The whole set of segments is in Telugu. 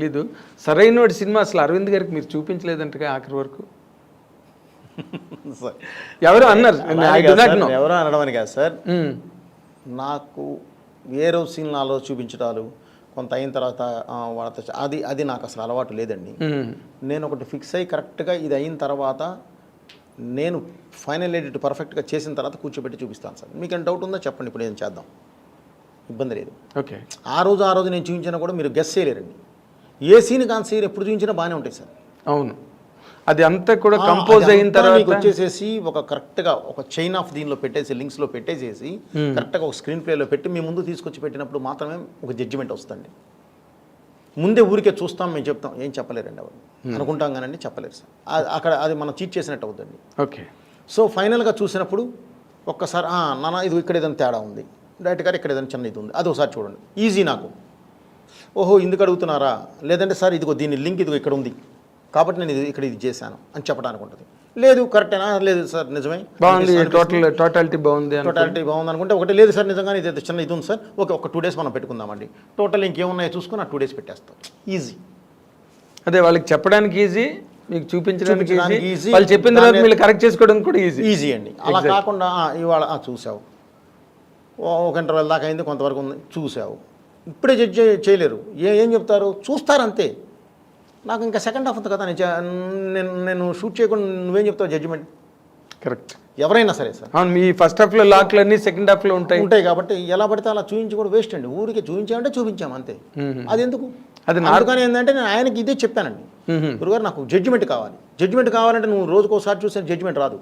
తెలీదు. సరైనోడి సినిమా అసలు అరవింద్ గారికి మీరు చూపించలేదంటగా ఆఖరి వరకు. ఎవరు అన్నారు? ఎవరో అనడం అని కాదు సార్, నాకు వేరే సినిమాలో చూపించడాలు కొంత అయిన తర్వాత వాళ్ళతో అది నాకు అసలు అలవాటు లేదండి. నేను ఒకటి ఫిక్స్ అయ్యి కరెక్ట్గా ఇది అయిన తర్వాత నేను ఫైనల్ ఎడిట్ పర్ఫెక్ట్గా చేసిన తర్వాత కూర్చోబెట్టి చూపిస్తాను సార్. మీకు డౌట్ ఉందో చెప్పండి, ఇప్పుడు ఏం చేద్దాం, ఇబ్బంది లేదు. ఓకే, ఆ రోజు నేను చూపించినా కూడా మీరు గెస్ చేయలేరండి. ఏ సీన్ కాని సీన్ ఎప్పుడు చూపించినా బాగానే ఉంటాయి సార్. అవును, అది అంతా కూడా కంపోజ్ అయిన తర్వాత వచ్చేసేసి ఒక కరెక్ట్గా ఒక చైన్ ఆఫ్ దీనిలో పెట్టేసి లింక్స్లో పెట్టేసేసి కరెక్ట్గా ఒక స్క్రీన్ ప్లేలో పెట్టి మీ ముందు తీసుకొచ్చి పెట్టినప్పుడు మాత్రమే ఒక జడ్జిమెంట్ వస్తుంది. ముందే ఊరికే చూస్తాం, మేము చెప్తాం, ఏం చెప్పలేరండి ఎవరు అనుకుంటాం కానండి, చెప్పలేరు సార్. అక్కడ అది మనం చీట్ చేసినట్టు అవుతుంది. ఓకే, సో ఫైనల్గా చూసినప్పుడు ఒక్కసారి నాన్న ఇది ఇక్కడ ఏదైనా తేడా ఉంది, డైరెక్ట్ గారు ఇక్కడ ఏదైనా చిన్న ఇది ఉంది, అది ఒకసారి చూడండి, ఈజీ నాకు. ఓహో ఇందుకు అడుగుతున్నారా, లేదంటే సార్ ఇదిగో దీని లింక్ ఇదిగో ఇక్కడ ఉంది కాబట్టి నేను ఇది చేశాను అని చెప్పడానికి ఉంటుంది. లేదు కరెక్టేనా, లేదు సార్ నిజమే బాగుంది, టోటాలిటీ బాగుంది అనుకుంటే ఒకటి, లేదు సార్ నిజంగానే ఇది చిన్న ఇది ఉంది సార్, ఓకే ఒక 2 days మనం పెట్టుకుందామండి, టోటల్ ఇంకేమున్నాయో చూసుకుని 2 days పెట్టేస్తాం, ఈజీ. అదే వాళ్ళకి చెప్పడానికి ఈజీ, మీకు చూపించడానికి ఈజీ, వాళ్ళు చెప్పిన తర్వాత మీరు కరెక్ట్ చేసుకోవడం కూడా ఈజీ అండి. అలా కాకుండా ఇవాళ చూసావు, ఒక ఇంటర్వెల్ దాకా అయింది, కొంతవరకు ఉంది చూసావు, ఇప్పుడే జడ్జ్ చేయలేరు. ఏం చెప్తారు, చూస్తారు అంతే. నాకు ఇంకా సెకండ్ హాఫ్ ఉంది కదా, నేను షూట్ చేయకుండా నువ్వేం చెప్తావు జడ్జిమెంట్? కరెక్ట్, ఎవరైనా సరే సార్. అవును, మీ ఫస్ట్ హాఫ్లో లాక్లు అన్నీ సెకండ్ హాఫ్లో ఉంటాయి కాబట్టి ఎలా పడితే అలా చూపించి కూడా వేస్ట్ అండి. ఊరికి చూపించామంటే చూపించాము అంతే. అది ఎందుకు, అది నాలుగుగానే ఏంటంటే నేను ఆయనకి ఇదే చెప్పానండి, గురుగారు నాకు జడ్జిమెంట్ కావాలంటే నువ్వు రోజుకోసారి చూసే జడ్జిమెంట్ రాదు.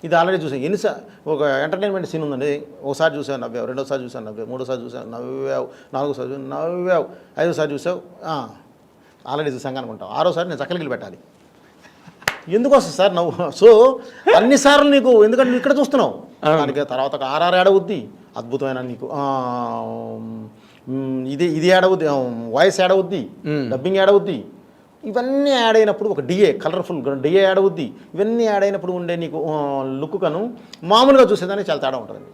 ఇది ఆల్రెడీ చూసాను ఎన్నిసార్లు. ఒక ఎంటర్టైన్మెంట్ సీన్ ఉందండి, ఒకసారి చూసావు నవ్వావు, రెండోసారి చూసావు నవ్వావు, మూడోసారి చూసావు నవ్వావు, నాలుగోసారి నవ్వావు, ఐదోసారి చూసావు ఆల్రెడీ చూసాం అనుకుంటావు, ఆరోసారి నేను చక్కలికి పెట్టాలి. ఎందుకు వస్తుంది సార్ నవ్వు? సో అన్నిసార్లు నీకు, ఎందుకంటే నువ్వు ఇక్కడ చూస్తున్నావు, దానికి తర్వాత ఒక ఆర్ఆర్ యాడ్ అవుద్ది, అద్భుతమైన నీకు ఇది యాడ్ అవుద్ది, వాయిస్ యాడ్ అవుద్ది, డబ్బింగ్ యాడ్ అవుద్ది, ఇవన్నీ యాడ్ అయినప్పుడు ఒక డిఏ కలర్ఫుల్ డిఏ యాడ్ అవుద్ది. ఇవన్నీ యాడ్ అయినప్పుడు ఉండే నీకు లుక్ కను మామూలుగా చూసేదానికి చాలా తేడా ఉంటుందండి.